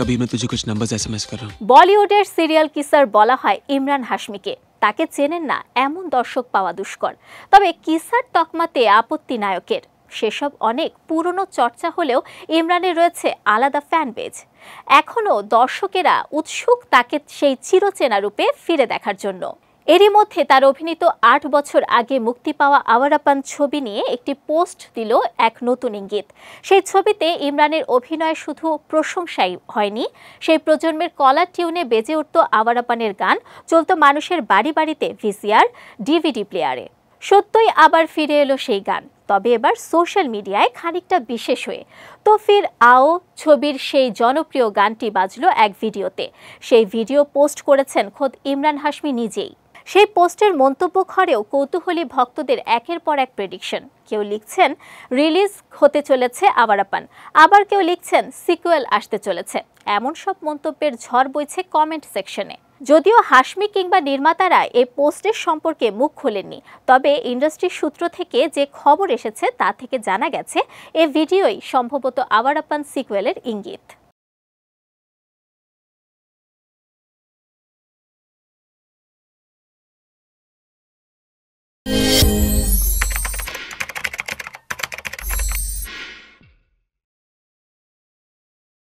कभी मैं तुझे कुछ नंबर्स एसएमएस कर रहा हूँ। বলিউডের সিরিয়াল কিসার বলা হয় ইমরান হাশমিকে। তাকে চেনেন না এমন দর্শক পাওয়া দুষ্কর। তবে কিসার তকমাতে আপত্তি নায়কের। সেসব অনেক পুরনো চর্চা হলেও ইমরানের রয়েছে আলাদা ফ্যান বেজ। এখনও দর্শকেরা উৎসুক তাকে সেই চিরচেনা রূপে ফিরে দেখার জন্য। এরই মধ্যে তার অভিনীত ৮ বছর আগে মুক্তি পাওয়া আওয়ারাপান ছবি নিয়ে একটি পোস্ট দিল এক নতুন ইঙ্গিত। সেই ছবিতে ইমরানের অভিনয় শুধু প্রশংসাই হয়নি, সেই প্রজন্মের কলার টিউনে বেজে উঠত আওয়ারাপানের গান, চলত মানুষের বাড়ি বাড়িতে ভিসিআর, ডিভিডি প্লেয়ারে। সত্যই আবার ফিরে এলো সেই গান, তবে এবার সোশ্যাল মিডিয়ায় খানিকটা বিশেষ হয়ে। তো ফির আও ছবির সেই জনপ্রিয় গানটি বাজলো এক ভিডিওতে। সেই ভিডিও পোস্ট করেছেন খোদ ইমরান হাশমি নিজেই। সেই পোস্টের মন্তব্য ঘরেও কৌতূহলী ভক্তদের একের পর এক প্রেডিকশন। কেউ লিখছেন রিলিজ হতে চলেছে আওয়ারাপান, আবার কেউ লিখছেন সিকুয়েল আসতে চলেছে। এমন সব মন্তব্যের ঝড় বইছে কমেন্ট সেকশনে। যদিও হাশমি কিংবা নির্মাতারা এই পোস্টের সম্পর্কে মুখ খোলেননি, তবে ইন্ডাস্ট্রির সূত্র থেকে যে খবর এসেছে তা থেকে জানা গেছে এই ভিডিওই সম্ভবত আওয়ারাপান সিকুয়েলের ইঙ্গিত।